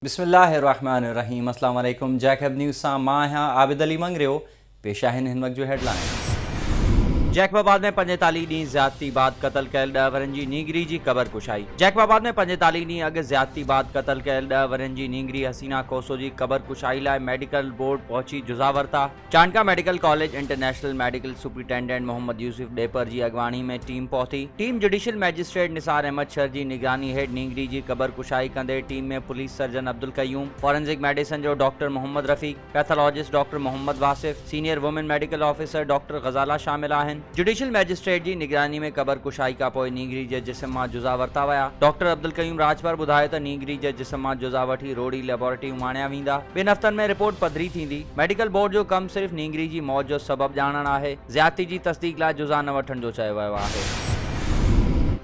बिस्मिल्लाहिर्रहमानिर्रहीम। अस्सलाम वालेकुम। जैकब न्यूज़ सां मां आहियां आबिद अली मंगरियो। पेश आहिनि हिन वक़्त जो हेडलाइन। जैकबाबाद में 45 ॾींहं ज़्यादती बाद क़तल कयल 10 वरनि जी नींगरी जी क़बर कुशाई। जैकबाबाद में 45 ॾींहं अॻु ज़्यादती बाद क़तल कयल 10 वरनि जी नींगरी हसीना खोसो जी क़बर कुशाई लाइ मेडिकल बोर्ड पहुची जुज़ा वरिता। Chandka medical college international medical superintendent Mohammad Yusuf Depar जी अॻवानी में टीम पहुती। Team judicial magistrate Nisar Ahmed Shar जी निगरानी हेठि नींगरी जी क़बर कुशाई कंदे टीम में police surgeon Abdul Qayyum, forensic medicine जो doctor Mohammad Rafiq, pathologist doctor Mohammad Wasif, senior women medical officer doctor Ghazala शामिल आहिनि। जुडिशियल मैजिस्ट्रेट जी निगरानी में क़बर कुशाई खां पोइ नींगरी जे जिस्म मां जुज़ा वरिता विया। डॉक्टर अब्दुल कयूम राजभर ॿुधायो त नींगरी जे जिस्म मां जुज़ा वठी रोड़ी लेबोरेटरी माणिया वेंदा। 2 हफ़्तनि में रिपोर्ट पधरी थींदी। मेडिकल बोर्ड जो कम सिर्फ़ नींगरी जी मौत जो सबब ॼाणण आहे। ज़्यादती जी तस्दीक लाइ जुज़ा न वठण जो चयो वियो आहे।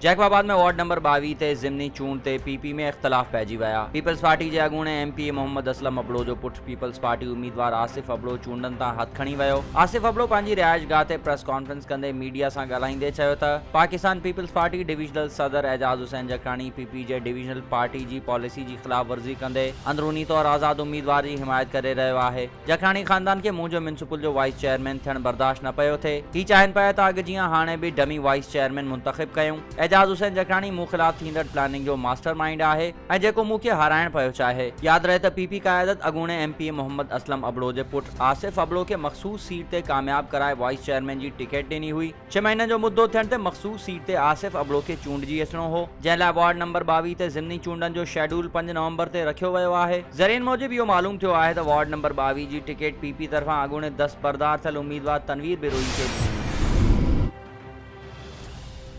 जैकबाबाद में वार्ड नंबर 22 ते ज़िमनी चूंड ते पीपी में इख्तलाफ पइजी विया। पीपल्स पार्टी जे अॻूणे एमपी मोहम्मद असलम अबड़ो जो पुट पीपल्स पार्टी उम्मीदवार आसिफ अबड़ो चूंडनि तां हथ खणी वियो। आसिफ अबड़ो पंहिंजी रिहाइशगाह ते प्रेस कॉन्फ्रेंस कंदे मीडिया सां ॻाल्हाईंदे चयो त पाकिस्तान पीपल्स पार्टी डिविजनल सदर एजाज हुसैन जकाणी पीपी जे डिविजनल पार्टी जी पॉलिसी जी ख़िलाफ़ वर्ज़ी कंदे अंदरूनी तौर आज़ाद उम्मीदवार जी हिमायत करे रहियो आहे। जकाणी ख़ानदान खे मुंहिंजो म्यूनिसिपल जो वाइस चेयरमैन थियण बर्दाश्त न पियो थिए। ही चाहिनि पिया त अॻु जीअं हाणे बि डमी वाइस चेयरमैन मुंतख़िब कयूं। एजाज हुसैन जकाणी मूं ख़िलाफ़ थींदड़ प्लानिंग जो मास्टर माइंड आहे ऐं जेको मूंखे हाराइण पियो चाहे। यादि रहे त पीपी क़यादत अॻूणे एमपी मोहम्मद असलम अबड़ो जे पुट आसिफ अबड़ो खे मख़सूस सीट ते कामयाब कराए वाइस चेयरमैन जी टिकट ॾिनी हुई। 6 महीननि जो मुद्दो थियण ते मख़सूस सीट ते आसिफ अबड़ो खे चूंडजी अचणो हो, जंहिं लाइ वार्ड नंबर 22 ते ज़िमनी चूंडनि जो शेड्यूल 5 नवंबर ते रखियो वियो आहे। ज़रियनि मूजिब इहो मालूम थियो आहे त वार्ड नंबर 22 जी टिकट पीपी तरफ़ां अॻूणे दस्तबरदार थियल उम्मीदवार तनवीर बिरोई खे ॾिनी।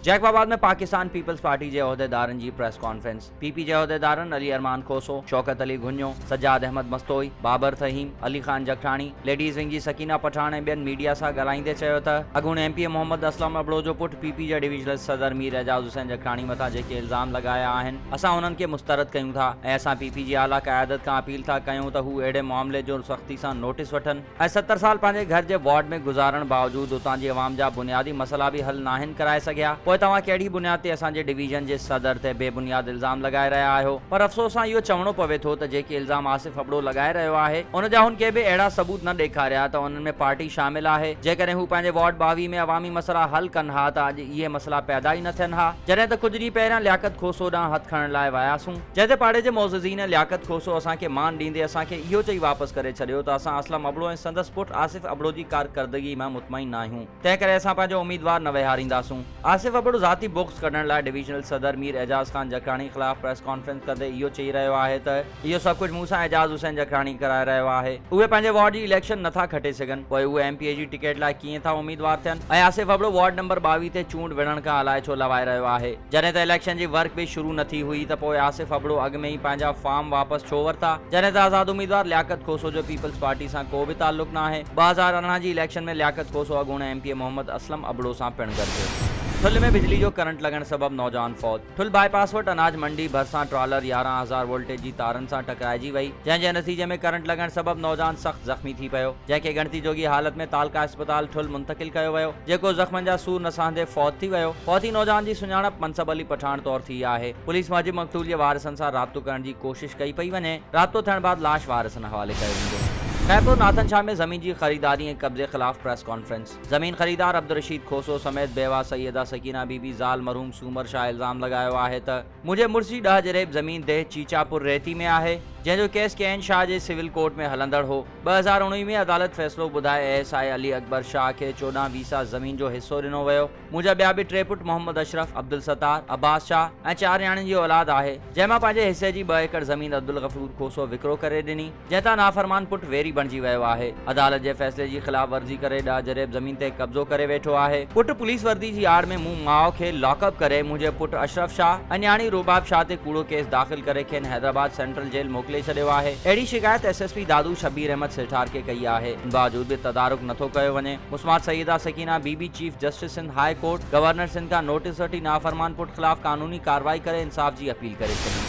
जैकबाबाद में पाकिस्तान पीपल्स पार्टी के उहदेदारनि जी प्रेस कॉन्फ्रेंस। पीपी के उहदेदारनि अली अरमान खोसो, शौकत अली घुन्यो, सज्जाद अहमद मस्तोई, बाबर फहीम, अली खान जगठाणी, लेडीज़ विंग जी सकीना पठान ऐं ॿियनि मीडिया सां ॻाल्हाईंदे चयो त अॻूणे एमपी मोहम्मद असलम अबड़ो जो पुट पीपी जे डिविजनल सदर मीर एजाज हुसैन जगठाणी मथां जेके इल्ज़ाम लगाया आहिनि असां उन्हनि खे मुस्तरद कयूं था ऐं असां पीपी जी आला क़यादत खां अपील था कयूं त हू अहिड़े मामले जो सख़्ती सां नोटिस वठनि ऐं 70 साल पंहिंजे घर जे वार्ड में गुज़ारण बावजूदि उतां जी अवाम जा बुनियादी मसला बि हल नाहिन कराए सघिया। पोइ तव्हां कहिड़ी बुनियाद ते असांजे डिवीजन जे सदर ते बेबुनियाद इल्ज़ाम लगाए रहिया आहियो। पर अफ़सोस सां इहो चवणो पवे थो त जेके इल्ज़ाम आसिफ अबड़ो लगाए रहियो आहे उन जा हुनखे बि अहिड़ा सबूत न ॾेखारिया त उन्हनि में पार्टी शामिल आहे। जेकॾहिं हू पंहिंजे वार्ड 22 में अवामी मसला हल कनि हा त अॼु इहे मसला पैदा ई न थियनि हा। जॾहिं त कुझु ॾींहं पहिरियां लियाकत खोसो ॾांहुं हथ खणण लाइ वियासूं, जंहिं ते पाड़े जे मोज़ज़ीन लियाकत खोसो असांखे मान ॾींदे असांखे इहो चई वापसि करे छॾियो त असां असलम अबड़ो ऐं संदसि पुट आसिफ अबड़ो जी कारकर्दगी मां मुतमइन न आहियूं, तंहिं करे असां पंहिंजो उम्मीदवार न विहारींदासूं। आसिफ अबड़ो ज़ाती बुक्स कढण लाइ डिविजनल सदर मीर एजाज खान जगठाणी ख़िलाफ़ प्रेस कॉन्फ्रेंस कंदे इहो चई रहियो आहे त इहो सभु कुझु मूंसां एजाज हुसैन जगठाणी कराए रहियो आहे। उहे पंहिंजे वार्ड जी इलेक्शन नथा खटे सघनि, पोइ उहे एमपीए जी टिकट लाइ कीअं था उम्मीदवार थियनि ऐं आसिफ अबड़ो वार्ड नंबर 22 ते चूंड विढ़ण खां अलाए छो लवाए रहियो आहे। जॾहिं त इलेक्शन जी वर्क बि शुरू न थी हुई त पोइ आसिफ अबड़ो अॻु में ई पंहिंजा फॉर्म वापसि छो वरिता, जॾहिं त आज़ाद उम्मीदवार लियाकत खोसो जो पीपल्स पार्टी सां को बि ताल्लुक न आहे। 2018 जी इलेक्शन में लियाकत खोसो अॻूणे एमपी मोहम्मद असलम अबड़ो सां पिणु गॾियो। ठुल में बिजली जो करंट लगण सबब नौजवान फौत। ठुल बाईपास वटि अनाज मंडी भरिसां ट्रॉलर 11,000 वोल्टेज जी तारनि सां टकराइजी वई, जंहिं नतीजे में करंट लगण सबब नौजवान सख़्त ज़ख़्मी थी पियो, जंहिंखे गणती जोगी हालत में तालका अस्पताल ठुल मुंतकिल कयो वियो, जेको ज़ख़्मनि जा सूर न सहंदे फौत थी वियो। फौती नौजवान जी सुञाणप मनसब अली पठान तौर थी आहे। पुलिस मूजिब मक़तूल जे वारिसनि सां राब्तो करण जी कोशिश कई पई वञे। राब्तो थियण बाद लाश वारिसनि हवाले कयो वेंदो। खैरपुर नाथन शाह में ज़मीन की खरीदारी ऐं कब्जे खिलाफ प्रेस कॉन्फ्रेंस। ज़मीन खरीदार अब्दुल रशीद खोसो समेत बेवा सैयदा सकीना बीबी ज़ाल मरहूम सूमर शाह इल्ज़ाम लगायो आहे त मुंहिंजे मुड़िस जी 10 जरेब ज़मीन देह चीचापुर रेती में आहे, जंहिंजो केस केन शाह जे सिविल कोर्ट में हलंदड़ हो। 2019 में अदालत फ़ैसिलो ॿुधाए एएसआई अली अकबर शाह खे 14 वीसा ज़मीन जो हिस्सो ॾिनो वियो। मुंहिंजा ॿिया बि 3 पुट मोहम्मद अशरफ, अब्दुल सत्तार, अब्बास शाह ऐं 4 न्याणियुनि जी औलाद आहे, जंहिं मां पंहिंजे हिसे जी 2 एकड़ ज़मीन अब्दुल गफूर खोसो विकिरो करे ॾिनी, जंहिं तां नाफ़रमान पुट वेरी बणिजी वियो आहे। अदालत जे फ़ैसिले जी ख़िलाफ़ वर्ज़ी करे 10 जरेब ज़मीन ते कब्ज़ो करे वेठो आहे। पुट पुलिस वर्दी जी आड़ में मूं माउ खे लॉकअप करे मुंहिंजे पुट अशरफ शाह ऐं न्याणी रुबाब शाह ते कूड़ो केस दाख़िल करे खेनि हैदराबाद सेंट्रल जेल मोकिले छॾियो आहे। अहिड़ी शिकायत एसएसपी दादू शबीर अहमद सिठार के कई आहे। बावजूद भी तदारुक नथो कयो वञे। मुस्मात Saeeda Sakina Bibi chief justice Sindh high court governor Sindh का नोटिस वठी नाफरमान पुट खिलाफ कानूनी कार्रवाई करे इंसाफ जी अपील करे छॾी।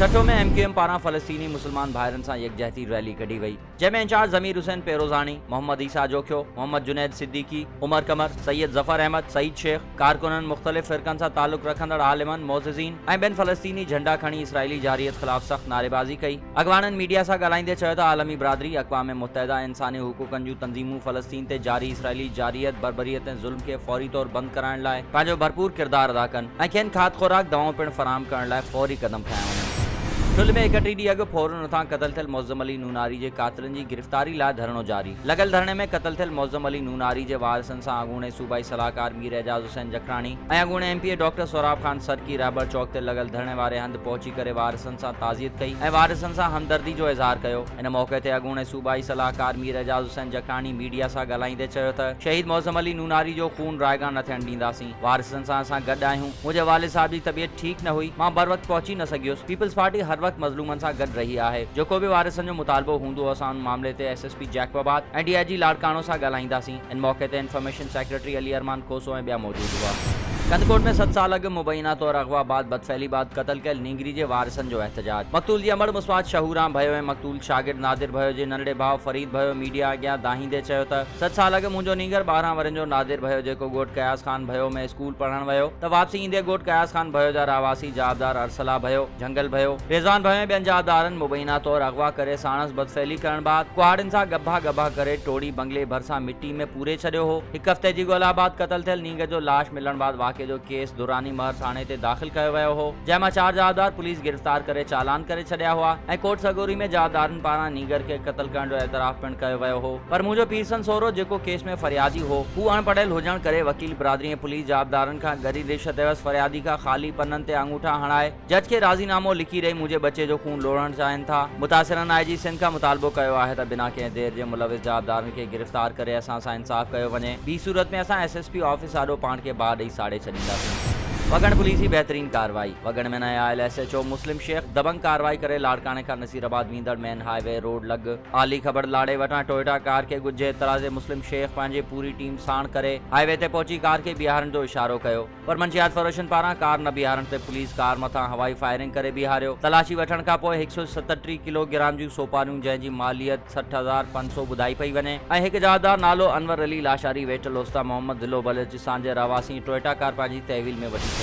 छठो में MQM पारा फलस्तीनी मुसलमान भाइरनि सां यकजहती रैली कढी वई, जंहिंमें इंचार्ज ज़मीर हुसैन पेरोज़ानी, मोहम्मद ईसा जोखियो, मोहम्मद जुनैद सिद्दीकी, उमर कमर, सैयद ज़फर अहमद, सईद शेख, कारकुननि मुख़्तलिफ़ फ़िरक़नि सां ताल्लुक़ रखंदड़ आलिमनि, मोअज़्ज़िज़ीन ऐं ॿियनि फ़लस्तीनी झंडा खणी इसराइली जारियत ख़िलाफ़ सख़्त नारेबाज़ी कई। अॻवाननि मीडिया सां ॻाल्हाईंदे चयो त आलमी बिरादरी, अक़वाम मुत्तहिदा, इंसानी हुकूकनि जूं तंज़ीमूं फ़लस्तीन ते जारी इसराइली जारियत, बर्बरियत ऐं ज़ुल्म खे फ़ौरी तौर बंदि कराइण लाइ पंहिंजो भरपूर किरदारु अदा कनि ऐं खेनि खाद ख़ुराक दवाऊं पिणु फ़राहम करण लाइ फ़ौरी क़दम खयां वञनि। ठुल में 31 ॾींहं अॻु फौरन उथां क़तल थियल मुअज़्ज़म अली नूनारी जे क़ातिलनि जी गिरफ़्तारी लाइ धरणो जारी। लॻल धरणे में क़तल थियल मुअज़्ज़म अली नूनारी जे वारिसनि सां अॻूणे सूबाई सलाहकार मीर एजाज़ हुसैन जखराणी ऐं अॻूणे MPA डॉक्टर सोराब ख़ान सरकी रहबर चौक ते लॻल धरणे वारे हंधि पहुची करे वारिसनि सां ताज़ियत कई ऐं वारिसनि सां हमदर्दी जो इज़हार कयो। इन मौक़े ते अॻूणे सूबाई सलाहकार मीर एजाज़ हुसैन जखराणी मीडिया सां ॻाल्हाईंदे चयो त शहीद मुअज़्ज़म अली नूनारी जो खून रायगा न थियण ॾींदासीं। वारिसनि सां असां गॾु आहियूं। मुंहिंजे वालिद साहब जी तबियत ठीक न हुई, मां बर वक़्त पहुची न सघियुसि। पीपल्स पार्टी हर वक़्त मज़लूमनि सां गॾु रही आहे। जेको बि वारिसनि जो मुतालबो हूंदो असां उन मामले ते SSP जैकबाबाद ऐं DIG लाड़काणो सां ॻाल्हाईंदासीं। इन मौक़े ते इंफॉर्मेशन सेक्रेटरी अली अरमान खोसो ऐं ॿिया मौजूद हुआ। कंदकोट में 7 साल अॻु मुबैना तौर अगवा बाद बदफैली बाद क़तल कयल नींगरी जे वारिसनि जो एहतजाज। मक़तूल जी अमड़ मुस्वात शहूराम भयो ऐं मक़तूल शागिर्द नादिर भयो जे नंढड़े भाउ फरीद भयो मीडिया अॻियां दाहींदे चयो त 7 साल अॻु मुंहिंजो नींगर 12 वरनि जो नादिर भयो जेको ॻोठ कयास ख़ान भयो में स्कूल पढ़ण वियो त वापसी ईंदे ॻोठ कयास ख़ान भयो जा रहवासी जाबदार अरसला भयो, जंगल भयो, रिज़वान भयो ऐं ॿियनि जाबदारनि मुबैना तौर अगवा करे साणस बदफैली करण बाद कुहाड़ियुनि सां गभा करे टोड़ी बंगले भरिसां मिट्टी में पूरे छॾियो हो। हिकु हफ़्ते जी ॻोल्हा बाद क़तल थियल नींगर जो लाश मिलण बाद वाक़े जो केस दुरानी महर थाने ते दाख़िल कयो वियो हो, जंहिंमां 4 जाबदार पुलिस गिरफ़्तार करे चालान करे छॾिया हुआ ऐं कोट सगोरी में जाबदारनि पारां नींगर खे क़तल करण जो एतराफ़ पिणु कयो वियो हो। पर मुंहिंजो पीरसन सोरो जेको केस में फरियादी हो हू अणपढ़ियल हुजण करे वकील बिरादरी ऐं पुलिस जाबदारनि खां गरी रिश्वत एवज़ फरियादी खां ख़ाली पन्ननि ते अंगूठा हणाए जज खे राज़ीनामो लिखी ॾेई मुंहिंजे बचे जो खून लोड़ण चाहिनि था। मुतासिरनि IG सिंध खां मुतालबो कयो आहे त बिना कंहिं देर जे मुलविस जाबदारनि खे गिरफ़्तार करे असां सां इंसाफ़ कयो वञे। ॿी सूरत में असां SSP ऑफिस आॾो पाण खे बाहि ॾेई साड़े छॾींदासीं। वगण पुलिस जी बेहतरीन कार्रवाई। वगण में नया आयल SHO मुस्लिम शेख दबंग कार्रवाई करे लाड़काने खां नसीराबाद वींदड़ मेन हाईवे रोड लॻ आली ख़बर लाड़े वटां टोयोटा कार खे गुजे इतलाज़े मुस्लिम शेख पंहिंजी पूरी टीम साण करे हाईवे ते पहुची कार खे बीहारण जो इशारो कयो, पर मंशियात फरोशनि पारां कार न बीहारण ते पुलिस कार मथां हवाई फायरिंग करे बीहारियो। तलाशी वठण खां पोइ 137 किलोग्राम जूं सोपारियूं जंहिंजी मालियत 60,500 ॿुधाई पई वञे ऐं हिकु जाबदार नालो अनवर अली लाशारी वेटल उस्ता मोहम्मद दिलो बलोचिस्तान जे रहवासी टोयोटा कार पंहिंजी तहवील में वठी छॾी।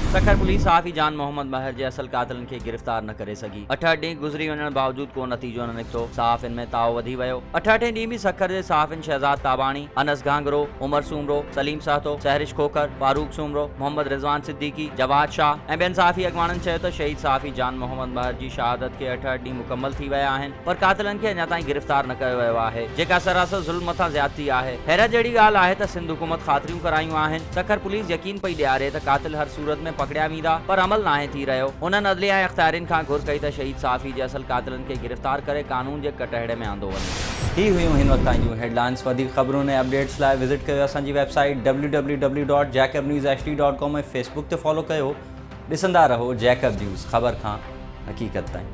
सखर पुलिस साफ़ी जान मोहम्मद महर जे असल कातिलनि खे गिरफ़्तार न करे सघी। 8 ॾींहं गुज़री वञण बावजूद को नतीजो न निकितो। साफ़ इन में ताव वधी वियो। 8 ॾींहं बि सखर जे साफ़िन शहज़ाद ताबाणी, अनस घांगरो, उमर सूमरो, सलीम साहतो, सहरिश खोखर, फारूक सूमरो, मोहम्मद रिज़वान सिद्दीकी, जवाद शाह ऐं ॿियनि साफ़ी अॻवाननि चयो त शहीद साफ़ी जान मोहम्मद महर जी शहादत खे 8 ॾींहं मुकमल थी विया आहिनि, पर कातिलनि खे अञा ताईं गिरफ़्तार न कयो वियो आहे, जेका सरासर ज़ुल्म मथां ज़्यादती आहे। हैरत जहिड़ी ॻाल्हि आहे त सिंध हुकूमत ख़ातिरियूं करायूं आहिनि। सखर पुलिस यकीन पई ॾियारे त कातिल हर सूरत में पकड़िया वेंदा, पर अमल नाहे थी रहियो। उन्हनि अदलिया ऐं अख़्तियारियुनि खां घुर कई त शहीद साफ़ी जे असल कातिलनि खे गिरफ़्तार करे कानून जे कटहरे में आंदो वञे। ही हुयूं हिन वक़्त ताईं जूं हेडलाइंस। वधीक ख़बरुनि ऐं अपडेट्स लाइ विज़िट कयो असांजी वेबसाइट www.jacobnewshd.com ऐं फेसबुक ते फॉलो कयो। ॾिसंदा रहो जैकब न्यूज़, ख़बर खां हक़ीक़त ताईं।